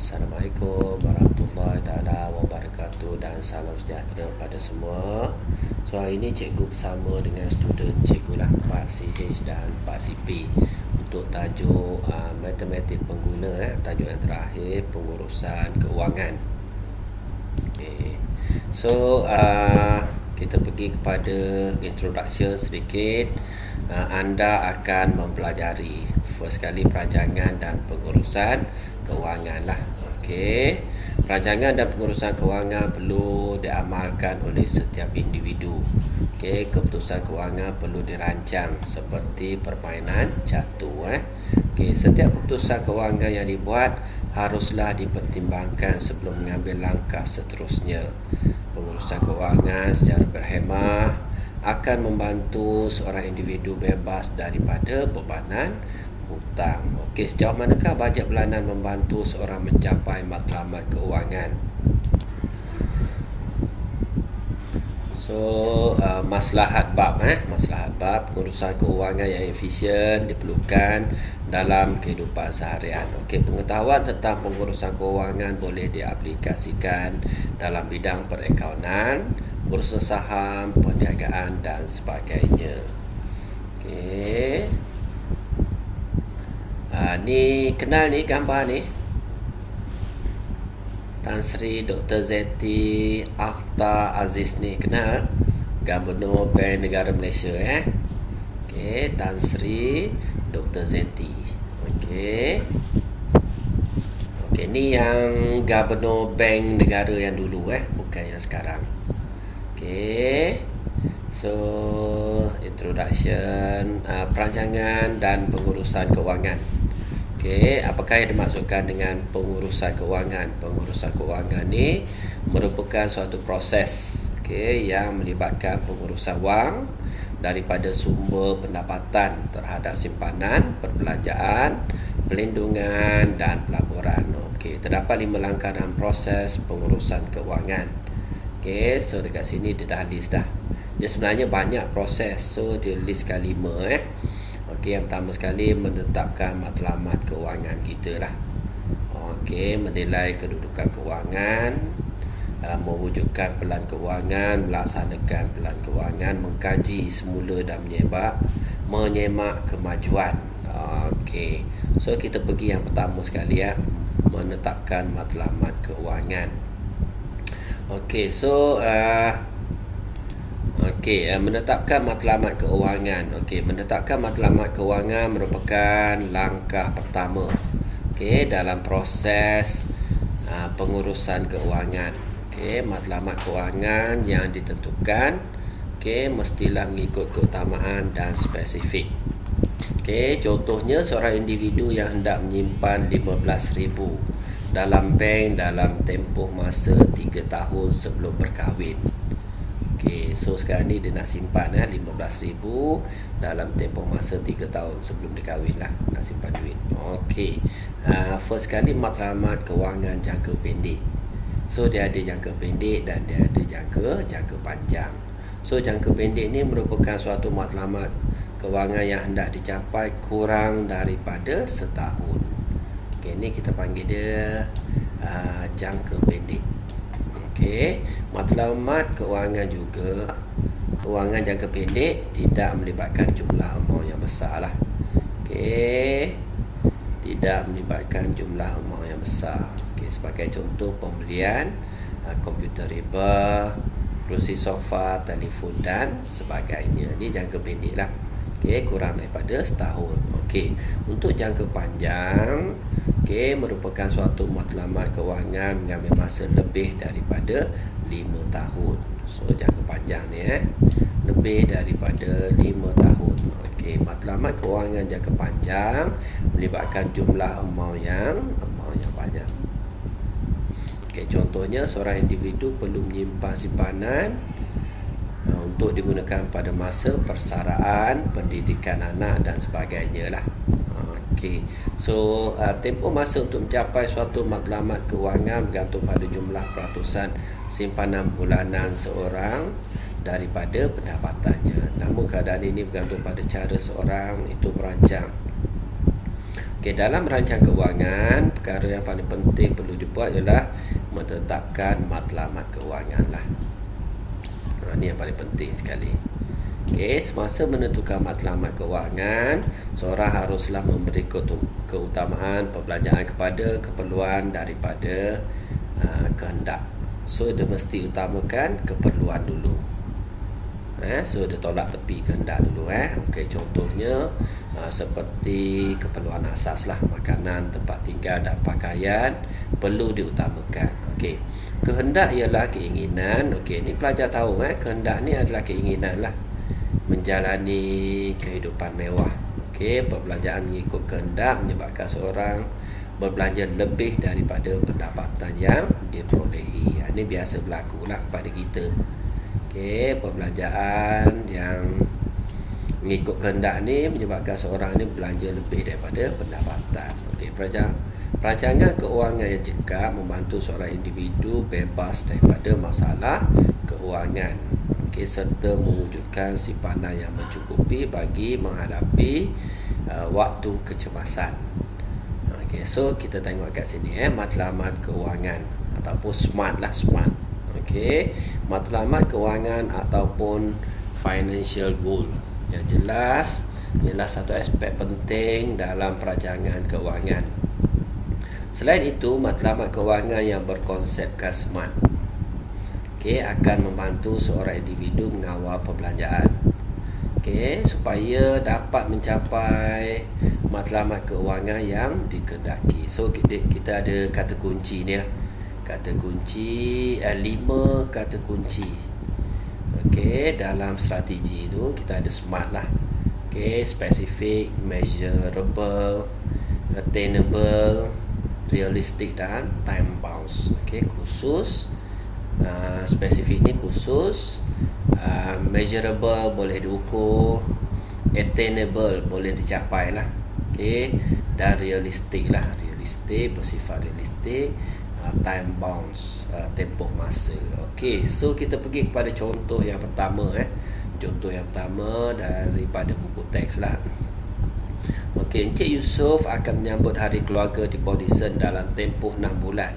Assalamualaikum warahmatullahi taala wabarakatuh dan salam sejahtera pada semua. So hari ini cikgu bersama dengan student cikgu lah 4CH dan 4CP untuk tajuk matematik pengguna, tajuk yang terakhir pengurusan keuangan. Okay. So kita pergi kepada introduction sedikit. Anda akan mempelajari first kali perancangan dan pengurusan keuangan lah. Okey. Perancangan dan pengurusan keuangan perlu diamalkan oleh setiap individu. Okey, keputusan keuangan perlu dirancang seperti permainan catur. Okey, setiap keputusan keuangan yang dibuat haruslah dipertimbangkan sebelum mengambil langkah seterusnya. Pengurusan keuangan secara berhemah akan membantu seorang individu bebas daripada bebanan hutang. Okey, sejauh manakah bajet bulanan membantu seorang mencapai matlamat keuangan? So, maslahat bab pengurusan keuangan yang efisien diperlukan dalam kehidupan seharian. Okey, pengetahuan tentang pengurusan keuangan boleh diaplikasikan dalam bidang perakaunan, bursa saham, perniagaan dan sebagainya. Okey. Ni kenal ni gambar ni Tan Sri Dr. Zeti Akhtar Aziz ni, kenal? Gubernur Bank Negara Malaysia Okey, Tan Sri Dr. Zeti. Okey. Okey, ni yang Gubernur Bank Negara yang dulu bukan yang sekarang. Okey. So, introduction perancangan dan pengurusan keuangan. Okey, apakah yang dimaksudkan dengan pengurusan keuangan? Pengurusan keuangan ni merupakan suatu proses yang melibatkan pengurusan wang daripada sumber pendapatan terhadap simpanan, perbelanjaan, pelindungan dan pelaburan. Okey, terdapat 5 langkah dalam proses pengurusan keuangan. Okey, so dekat sini dia dah list dah. Dia sebenarnya banyak proses, so dia listkan 5 Okey, yang pertama sekali menetapkan matlamat keuangan kita lah. Okey, menilai kedudukan keuangan, mewujudkan pelan keuangan, melaksanakan pelan keuangan, mengkaji semula dan menyemak kemajuan. Okey, so kita pergi yang pertama sekali menetapkan matlamat keuangan. Okey, so menetapkan matlamat keuangan. Okey, menetapkan matlamat keuangan merupakan langkah pertama dalam proses pengurusan keuangan. Okey, matlamat keuangan yang ditentukan mestilah mengikut keutamaan dan spesifik. Okey, contohnya seorang individu yang hendak menyimpan 15,000 dalam bank dalam tempoh masa 3 tahun sebelum berkahwin. Okey, so sekarang ni dia nak simpan 15,000 dalam tempoh masa 3 tahun sebelum dia kahwin lah, nak simpan duit. Okey, first kali matlamat keuangan jangka pendek. So dia ada jangka pendek dan dia ada jangka panjang. So jangka pendek ni merupakan suatu matlamat keuangan yang hendak dicapai kurang daripada setahun. Okey, ni kita panggil dia jangka pendek. Okey, matlamat keuangan juga, keuangan jangka pendek tidak melibatkan jumlah amount yang besar lah. Okey, tidak melibatkan jumlah amount yang besar. Okey, sebagai contoh pembelian komputer riba, kerusi sofa, telefon dan sebagainya. Ini jangka pendek lah. Okey, kurang daripada setahun. Okey, untuk jangka panjang, merupakan suatu matlamat keuangan mengambil masa lebih daripada 5 tahun. So jangka panjang ni lebih daripada 5 tahun. Okey, matlamat keuangan jangka panjang melibatkan jumlah amount yang banyak. Okey, contohnya seorang individu perlu menyimpan simpanan untuk digunakan pada masa persaraan, pendidikan anak dan sebagainya lah. Okey, so tempoh masa untuk mencapai suatu matlamat keuangan bergantung pada jumlah peratusan simpanan bulanan seorang daripada pendapatannya. Namun keadaan ini bergantung pada cara seorang itu merancang Okey, dalam merancang keuangan, perkara yang paling penting perlu dibuat ialah menetapkan matlamat keuangan lah. Ini yang paling penting sekali. Okey, semasa menentukan matlamat keuangan, seorang haruslah memberi keutamaan perbelanjaan kepada keperluan daripada kehendak. So, dia mesti utamakan keperluan dulu. So, dia tolak tepi kehendak dulu. Okey, contohnya seperti keperluan asas lah, makanan, tempat tinggal dan pakaian perlu diutamakan. Okey, kehendak ialah keinginan. Okey, ni pelajar tahu kehendak ni adalah keinginan lah, menjalani kehidupan mewah. Okey, perbelanjaan mengikut kehendak menyebabkan seorang berbelanja lebih daripada pendapatan yang dia perolehi. Ini biasa berlaku lah kepada kita. Okey, perbelanjaan yang mengikut kehendak ni menyebabkan seorang ni belanja lebih daripada pendapatan. Okey, perancangan keuangan yang cekap membantu seorang individu bebas daripada masalah keuangan. Okey, serta mewujudkan simpanan yang mencukupi bagi menghadapi waktu kecemasan. Okey, so kita tengok kat sini matlamat keuangan ataupun SMART lah, SMART. Okey, matlamat keuangan ataupun financial goal yang jelas ialah satu aspek penting dalam perancangan keuangan. Selain itu, matlamat keuangan yang berkonsepkan SMART akan membantu seorang individu mengawal perbelanjaan supaya dapat mencapai matlamat keuangan yang dikehendaki. So, kita ada kata kunci ni lah. Kata kunci, 5 kata kunci. Dalam strategi tu kita ada SMART lah. Specific, measurable, attainable, realistic dan time bounds. Khusus, spesifik ni khusus, measurable boleh diukur, attainable boleh dicapai lah. Dan realistic lah, realistic bersifat realistik, time bounds, tempoh masa. So kita pergi kepada contoh yang pertama. Contoh yang pertama daripada buku teks lah. Encik Yusof akan menyambut hari keluarga di Port Dickson dalam tempoh 6 bulan.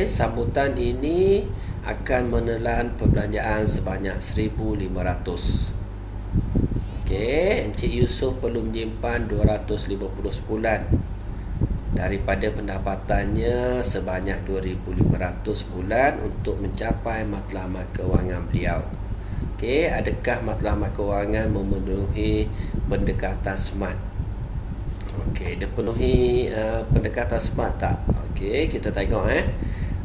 Sambutan ini akan menelan perbelanjaan sebanyak 1,500. Encik Yusof perlu menyimpan 250 sebulan daripada pendapatannya sebanyak 2,500 bulan untuk mencapai matlamat keuangan beliau. Adakah matlamat keuangan memenuhi pendekatan SMART? Dia penuhi pendekatan SMART tak? Kita tengok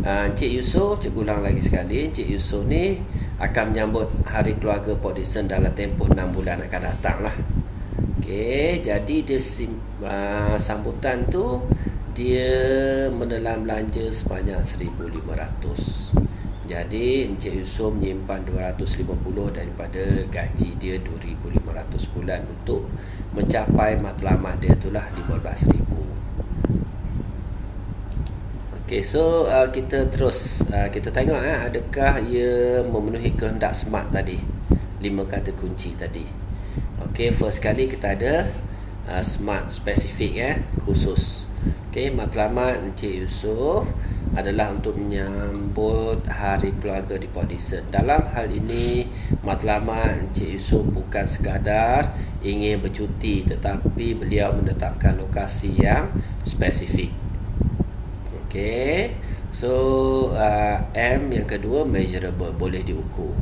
Encik Yusof, cikgu ulang lagi sekali, Encik Yusof ni akan menyambut hari keluarga Port Dickson dalam tempoh 6 bulan akan datang lah. Jadi dia sambutan tu dia menelan belanja sebanyak 1,500. Jadi Encik Yusof menyimpan 250 daripada gaji dia 2,500 bulan untuk mencapai matlamat dia itulah 15,000. So kita terus kita tengok adakah ia memenuhi kehendak SMART tadi, 5 kata kunci tadi. First kali kita ada SMART, spesifik, khusus. Matlamat Encik Yusof adalah untuk menyambut hari keluarga di Port Dickson. Dalam hal ini, matlamat Encik Yusof bukan sekadar ingin bercuti, tetapi beliau menetapkan lokasi yang spesifik. So M yang kedua, measurable, boleh diukur.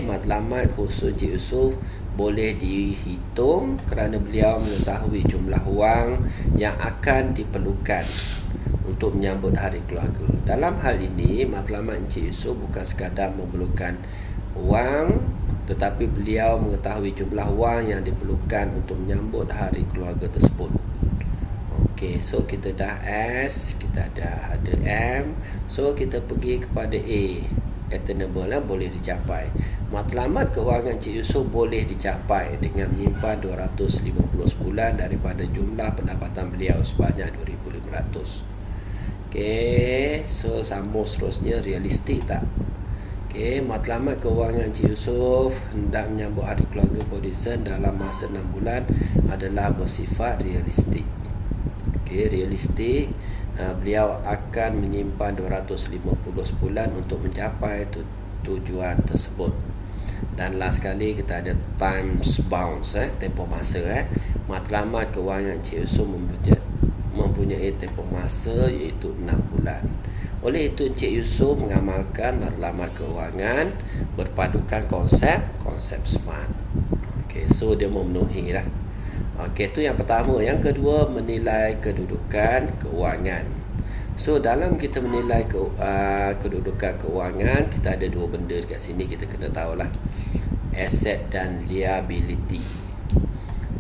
Matlamat khusus Encik Yusof boleh dihitung kerana beliau mengetahui jumlah wang yang akan diperlukan untuk menyambut hari keluarga. Dalam hal ini, matlamat Encik Yusof bukan sekadar memerlukan wang, tetapi beliau mengetahui jumlah wang yang diperlukan untuk menyambut hari keluarga tersebut. So kita dah S, kita dah ada M. So kita pergi kepada A, attainable lah, boleh dicapai. Matlamat keuangan Encik Yusof boleh dicapai dengan menyimpan 250 sebulan daripada jumlah pendapatan beliau sebanyak 2,500. So sambung seterusnya, realistik tak? Matlamat keuangan Encik Yusof hendak menyambut hari keluarga Port Dickson dalam masa 6 bulan adalah bersifat realistik. Okey, realistik. Beliau akan menyimpan 250 sebulan untuk mencapai tujuan tersebut. Dan last sekali kita ada time bounds, tempoh masa. Matlamat kewangan Encik Yusuf mempunyai tempoh masa iaitu 6 bulan. Oleh itu Encik Yusuf mengamalkan matlamat kewangan berpadukan konsep SMART. Okey, so dia memenuhi lah. Okey, itu yang pertama. Yang kedua, menilai kedudukan keuangan. So dalam kita menilai kedudukan keuangan, kita ada dua benda dekat sini kita kena tahulah. Asset dan liability.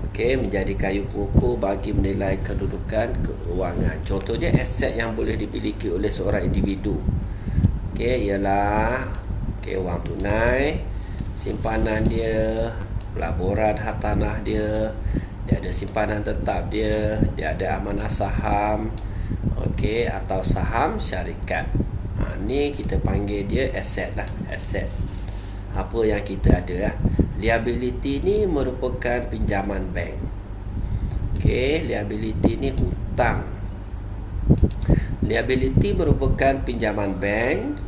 Okey, menjadi kayu pengukur bagi menilai kedudukan keuangan. Contohnya aset yang boleh dimiliki oleh seorang individu. Okey, ialah wang tunai, simpanan dia, pelaburan hartanah dia ada simpanan tetap dia ada amanah saham, okey, atau saham syarikat. Ni kita panggil dia aset lah, aset. Apa yang kita ada lah. Liability ni merupakan pinjaman bank. Okey, liability ni hutang. Liability merupakan pinjaman bank.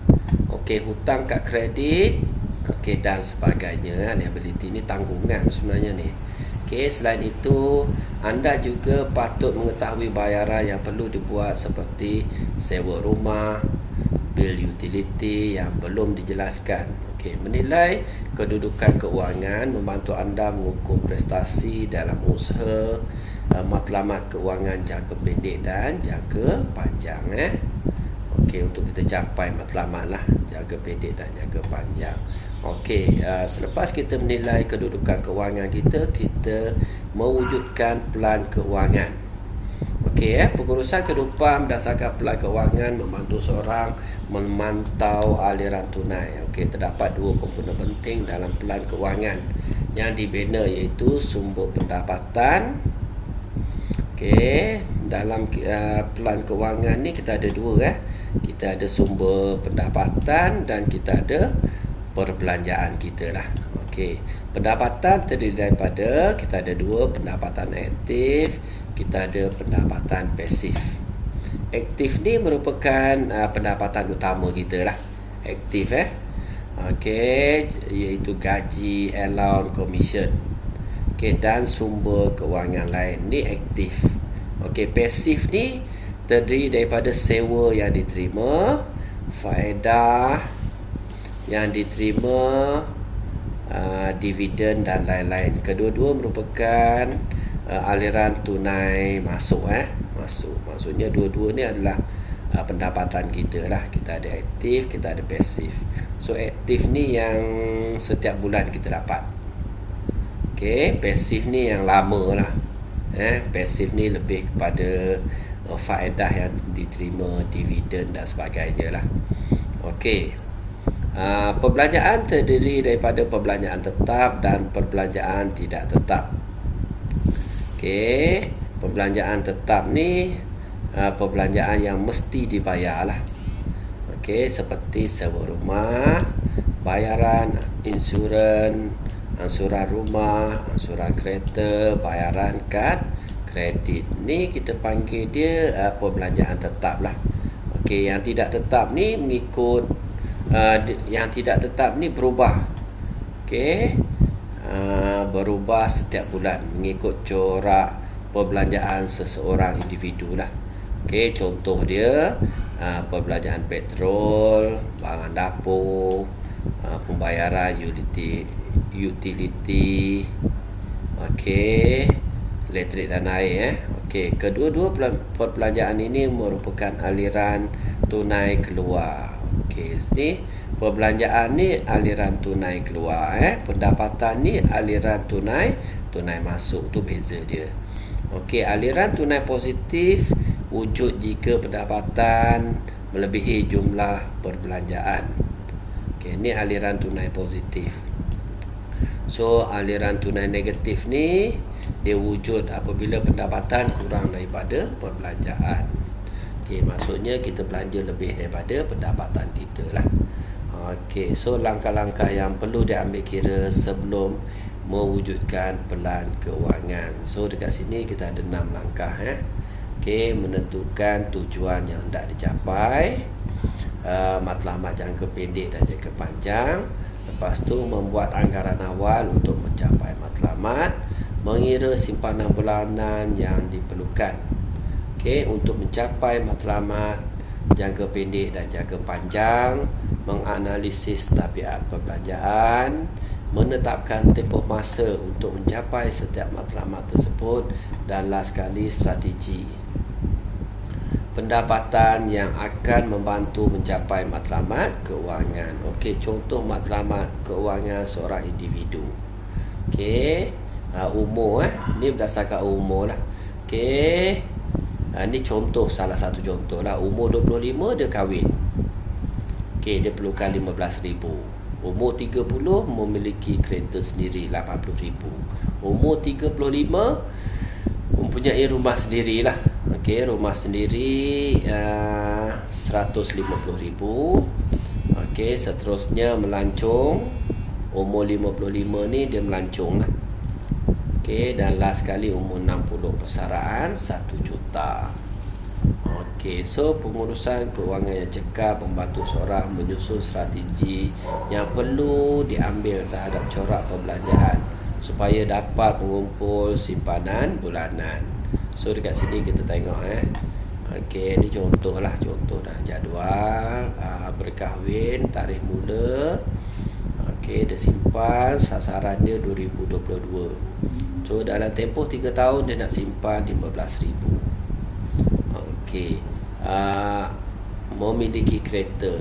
Okey, hutang kad kredit, okey, dan sebagainya. Liability ni tanggungan sebenarnya ni. Okey, selain itu, anda juga patut mengetahui bayaran yang perlu dibuat seperti sewa rumah, bil utility yang belum dijelaskan. Okey, menilai kedudukan keuangan membantu anda mengukur prestasi dalam usaha, matlamat keuangan jangka pendek dan jangka panjang. Okey, untuk kita capai matlamat lah, jangka pendek dan jangka panjang. Okey, selepas kita menilai kedudukan keuangan kita mewujudkan pelan keuangan. Okey, pengurusan kehidupan berdasarkan pelan keuangan membantu seorang memantau aliran tunai. Okey, terdapat dua komponen penting dalam pelan keuangan yang dibina, iaitu sumber pendapatan. Okey, dalam pelan keuangan ni kita ada dua. Kita ada sumber pendapatan dan kita ada perbelanjaan kita lah. Okey, pendapatan terdiri daripada, kita ada dua, pendapatan aktif, kita ada pendapatan pasif. Aktif ni merupakan pendapatan utama kita lah, aktif. Okey, iaitu gaji, allowance, commission. Okey, dan sumber keuangan lain ni aktif. Okey, pasif ni terdiri daripada sewa yang diterima, faedah yang diterima, dividen dan lain-lain. Kedua-dua merupakan aliran tunai masuk. Maksudnya dua-dua ni adalah pendapatan kita lah. Kita ada aktif, kita ada pasif. So aktif ni yang setiap bulan kita dapat. Okey, pasif ni yang lama lah. Pasif ni lebih kepada faedah yang diterima, dividen dan sebagainya lah. Okey. Perbelanjaan terdiri daripada perbelanjaan tetap dan perbelanjaan tidak tetap. Okey, perbelanjaan tetap ni perbelanjaan yang mesti dibayar lah. Okey, seperti sewa rumah, bayaran insuran, ansuran rumah, ansuran kereta, bayaran kad kredit. Ni kita panggil dia perbelanjaan tetap lah. Okey, yang tidak tetap ni mengikut yang tidak tetap ni berubah. Okey, berubah setiap bulan mengikut corak perbelanjaan seseorang individu lah. Okey, contoh dia perbelanjaan petrol, barangan dapur, pembayaran utility, okey, elektrik dan air. Okey, kedua-dua perbelanjaan ini merupakan aliran tunai keluar. Okey, ni perbelanjaan ni aliran tunai keluar. Pendapatan ni aliran tunai masuk. Tu beza dia. Okey, aliran tunai positif wujud jika pendapatan melebihi jumlah perbelanjaan. Okey, ni aliran tunai positif. So aliran tunai negatif ni dia wujud apabila pendapatan kurang daripada perbelanjaan. Okey, maksudnya kita belanja lebih daripada pendapatan kita lah. Okey, so langkah-langkah yang perlu diambil kira sebelum mewujudkan pelan keuangan. So dekat sini kita ada 6 langkah. Okey, menentukan tujuan yang hendak dicapai, matlamat jangka pendek dan jangka panjang. Lepas tu membuat anggaran awal untuk mencapai matlamat, mengira simpanan bulanan yang diperlukan. Okey, untuk mencapai matlamat jangka pendek dan jangka panjang, menganalisis tabiat perbelanjaan, menetapkan tempoh masa untuk mencapai setiap matlamat tersebut, dan last sekali strategi pendapatan yang akan membantu mencapai matlamat keuangan. Okey, contoh matlamat keuangan seorang individu. Okey, umur ni berdasarkan umur lah. Okey, ni contoh, salah satu contoh lah. Umur 25 dia kahwin. Okey, dia perlukan 15,000. Umur 30 memiliki kereta sendiri 80,000. Umur 35 mempunyai rumah sendiri lah. Okey, rumah sendiri 150,000. Okey, seterusnya melancong. Umur 55 ni dia melancong lah. Okey, dan last sekali umur 60 persaraan 1 juta. Okey, so pengurusan keuangan yang cekap membantu seorang menyusun strategi yang perlu diambil terhadap corak perbelanjaan supaya dapat mengumpul simpanan bulanan. So dekat sini kita tengok Okey, ni contoh dah jadual berkahwin, tarikh mula. Okey, dia simpan, sasaran dia 2022. So dalam tempoh 3 tahun dia nak simpan 15,000. Okey, memiliki kereta,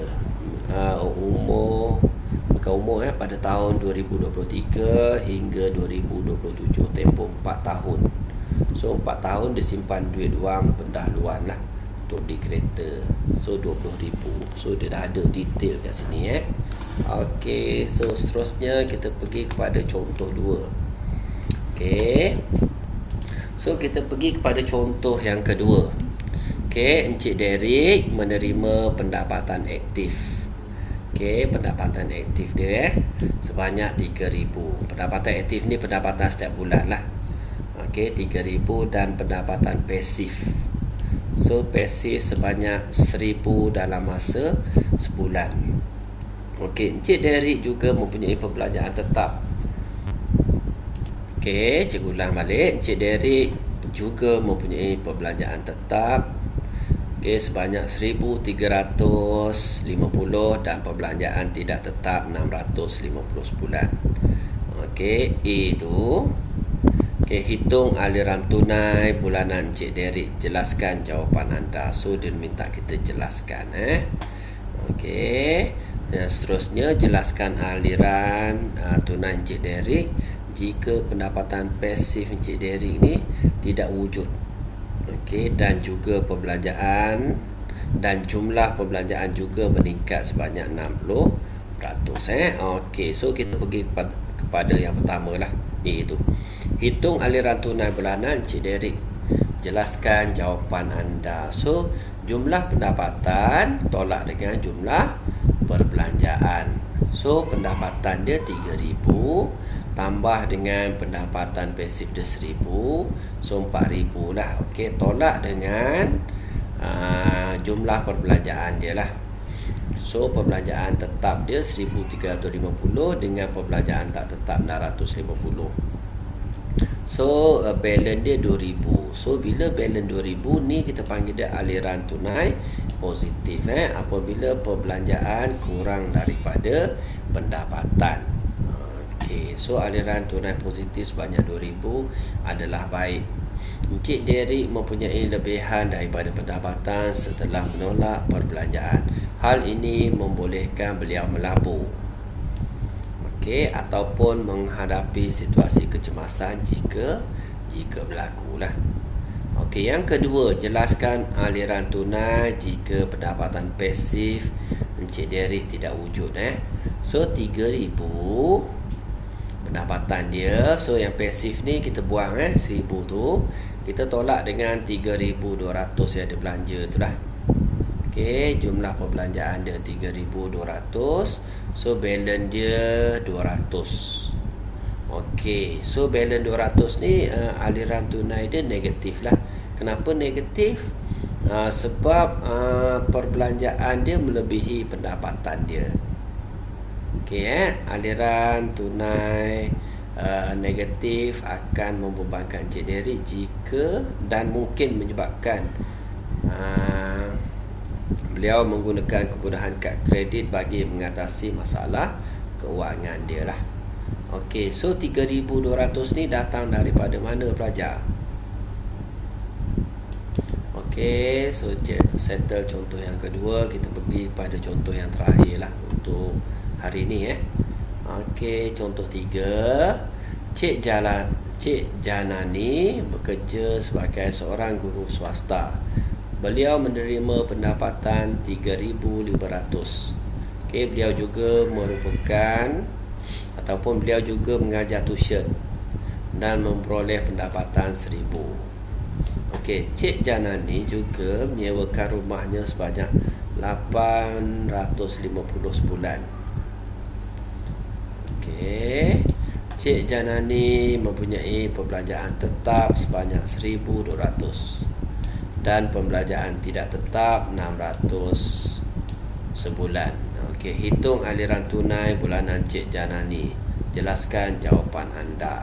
pada tahun 2023 hingga 2027, tempoh 4 tahun. So 4 tahun dia simpan duit wang pendahuluan lah untuk beli kereta. So 20,000. So dia dah ada detail kat sini Okey, so seterusnya kita pergi kepada contoh 2. Okey, so kita pergi kepada contoh yang kedua. Okey, Encik Derek menerima pendapatan aktif. Okey, pendapatan aktif dia sebanyak 3,000. Pendapatan aktif ni pendapatan setiap bulan lah. Okey, 3,000, dan pendapatan pasif. So pasif sebanyak 1,000 dalam masa sebulan. Okey, Encik Derek juga mempunyai perbelanjaan tetap. Okey, cikgu ulang balik. Encik Derek juga mempunyai perbelanjaan tetap. Okey, sebanyak 1,350, dan perbelanjaan tidak tetap 650 sebulan. Okey, A tu. Okey, hitung aliran tunai bulanan Encik Derek. Jelaskan jawapan anda. So dia minta kita jelaskan Okey, seterusnya jelaskan aliran tunai Encik Derek jika pendapatan pasif Encik Derek ni tidak wujud. Okey, dan juga perbelanjaan dan jumlah perbelanjaan juga meningkat sebanyak 60%. Okey, so kita pergi kepada yang pertama lah, iaitu hitung aliran tunai bulanan Encik Derek. Jelaskan jawapan anda. So jumlah pendapatan tolak dengan jumlah perbelanjaan. So pendapatan dia 3,000 tambah dengan pendapatan pasif dia 1,000, so 4,000 lah. Okey, tolak dengan jumlah perbelanjaan dia lah. So perbelanjaan tetap dia 1,350 dengan perbelanjaan tak tetap 650. So balance dia 2,000. So bila balance 2,000 ni kita panggil dia aliran tunai positif apabila perbelanjaan kurang daripada pendapatan. Okey, so aliran tunai positif sebanyak 2,000 adalah baik. Encik Derek mempunyai lebihan daripada pendapatan setelah menolak perbelanjaan. Hal ini membolehkan beliau melabur. Okey, ataupun menghadapi situasi kecemasan jika berlaku lah. Okey, yang kedua, jelaskan aliran tunai jika pendapatan pasif Encik Derek tidak wujud So 3,000 pendapatan dia. So yang pasif ni kita buang 1,000 tu, kita tolak dengan 3,200 yang dia belanja tu lah. Okey, jumlah perbelanjaan dia 3,200. So balance dia 200. Okey, so balance 200 ni aliran tunai dia negatif lah. Kenapa negatif? Sebab perbelanjaan dia melebihi pendapatan dia. Aliran tunai negatif akan membebankan Encik Derek jika dan mungkin menyebabkan beliau menggunakan kemudahan kad kredit bagi mengatasi masalah keuangan dia lah. Okey, so 3,200 ni datang daripada mana pelajar? Okey, so settle contoh yang kedua. Kita pergi pada contoh yang terakhir lah untuk hari ni. Okey, contoh 3. Cik Janani bekerja sebagai seorang guru swasta. Beliau menerima pendapatan 3,500. Okey, beliau juga mengajar tuition dan memperoleh pendapatan 1,000. Okey, Cik Janani juga menyewakan rumahnya sebanyak 850 sebulan. Okey, Cik Janani mempunyai perbelanjaan tetap sebanyak 1,200 dan pembelanjaan tidak tetap 600 sebulan. Okey, hitung aliran tunai bulanan Cik Janani. Jelaskan jawapan anda.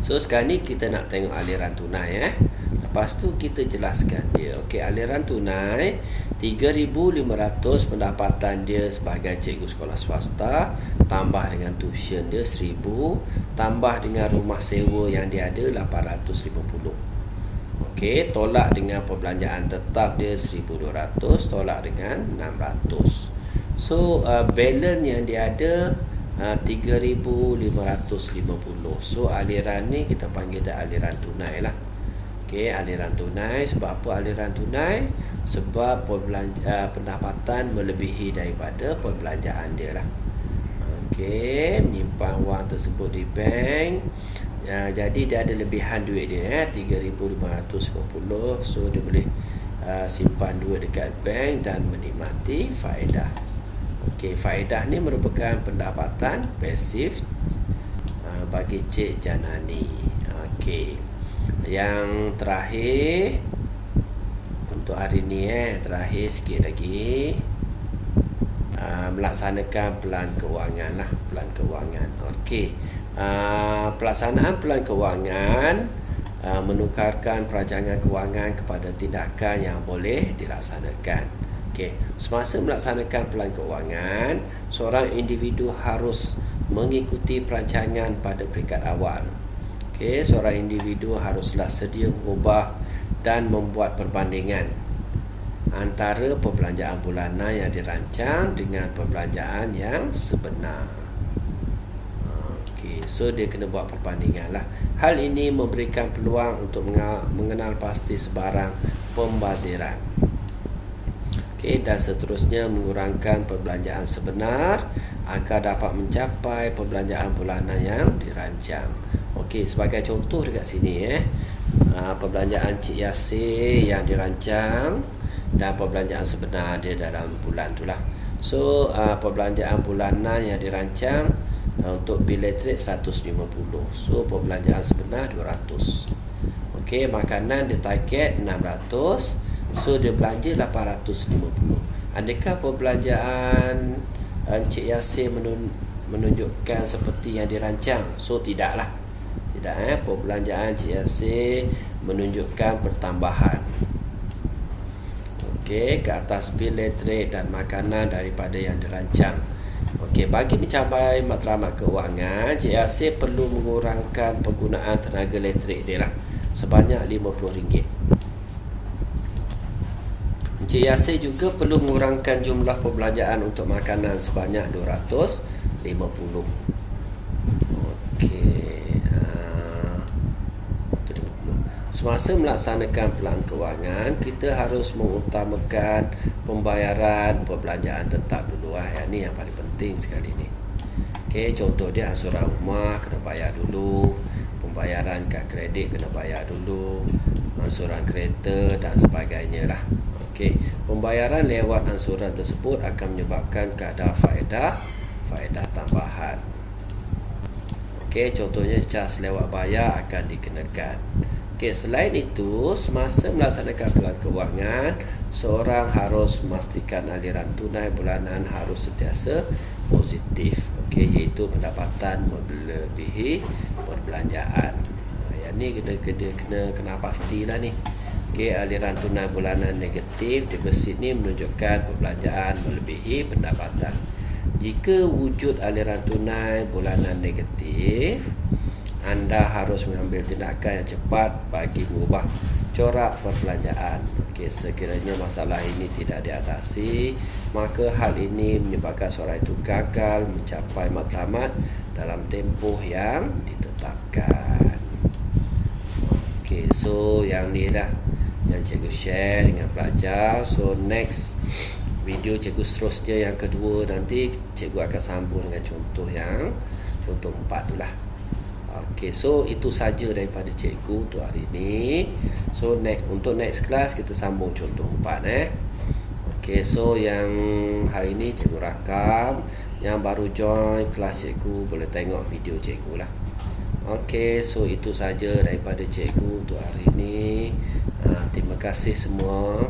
So sekarang ni kita nak tengok aliran tunai. Lepas tu kita jelaskan dia. Okey, aliran tunai 3,500 pendapatan dia sebagai cikgu sekolah swasta, tambah dengan tuition dia 1,000, tambah dengan rumah sewa yang dia ada 850. Okey, tolak dengan perbelanjaan tetap dia 1,200, tolak dengan 600. So balance yang dia ada 3,550. So aliran ni kita panggil dia aliran tunai lah. Okey, aliran tunai. Sebab apa aliran tunai? Sebab pendapatan melebihi daripada perbelanjaan dia lah. Okey, menyimpan wang tersebut di bank. Jadi dia ada lebihan duit dia 3,550. So dia boleh simpan duit dekat bank dan menikmati faedah. Okey, faedah ni merupakan pendapatan pasif bagi Cik Janani. Okey, yang terakhir untuk hari ni terakhir sikit lagi, melaksanakan pelan kewangan lah. Pelan kewangan. Okey, pelaksanaan pelan kewangan menukarkan perancangan kewangan kepada tindakan yang boleh dilaksanakan. Okey, semasa melaksanakan pelan kewangan, seorang individu harus mengikuti perancangan pada peringkat awal. Okey, seorang individu haruslah sedia mengubah dan membuat perbandingan antara perbelanjaan bulanan yang dirancang dengan perbelanjaan yang sebenar. Okey, so dia kena buat perbandingan lah. Hal ini memberikan peluang untuk mengenal pasti sebarang pembaziran. Okey, dan seterusnya mengurangkan perbelanjaan sebenar agar dapat mencapai perbelanjaan bulanan yang dirancang. Okey, sebagai contoh dekat sini perbelanjaan Cik Yasir yang dirancang dan perbelanjaan sebenar dia dalam bulan tu lah. So perbelanjaan bulanan yang dirancang untuk bil elektrik 150. So perbelanjaan sebenar 200. Okey, makanan dia target 600. So dia belanja 850. Adakah perbelanjaan Encik Yasir menunjukkan seperti yang dirancang? So tidaklah. Tidak. Perbelanjaan Encik Yasir menunjukkan pertambahan ke atas bil elektrik dan makanan daripada yang dirancang. Okey, bagi mencapai matlamat keuangan, Encik Yasir perlu mengurangkan penggunaan tenaga elektrik dia lah sebanyak RM50. Encik Yasir juga perlu mengurangkan jumlah perbelanjaan untuk makanan sebanyak 250. Semasa melaksanakan pelan kewangan, kita harus mengutamakan pembayaran perbelanjaan tetap dulu. Yang ni yang paling penting sekali ni. Okey, contoh dia ansuran rumah kena bayar dulu, pembayaran kad kredit kena bayar dulu, ansuran kereta dan sebagainya lah. Okey, pembayaran lewat ansuran tersebut akan menyebabkan kadar faedah tambahan. Okey, contohnya cas lewat bayar akan dikenakan. Okey, selain itu, semasa melaksanakan pilihan kewangan, seorang harus memastikan aliran tunai bulanan harus sentiasa positif. Okey, iaitu pendapatan melebihi perbelanjaan. Yang ni kena pastilah ni. Okey, aliran tunai bulanan negatif defisit ni menunjukkan perbelanjaan melebihi pendapatan. Jika wujud aliran tunai bulanan negatif, anda harus mengambil tindakan yang cepat bagi mengubah corak perbelanjaan. Okey, sekiranya masalah ini tidak diatasi, maka hal ini menyebabkan seorang itu gagal mencapai matlamat dalam tempoh yang ditetapkan. Okey, so yang ni lah yang cikgu share dengan pelajar. So next video cikgu seterusnya yang kedua, nanti cikgu akan sambung dengan contoh 4 tu lah. Okey, so itu saja daripada cikgu untuk hari ini. So untuk next class kita sambung contoh 4 Okey, so yang hari ini cikgu rakam, yang baru join kelas cikgu boleh tengok video cikgu lah. Okey, so itu saja daripada cikgu untuk hari ini. Terima kasih semua.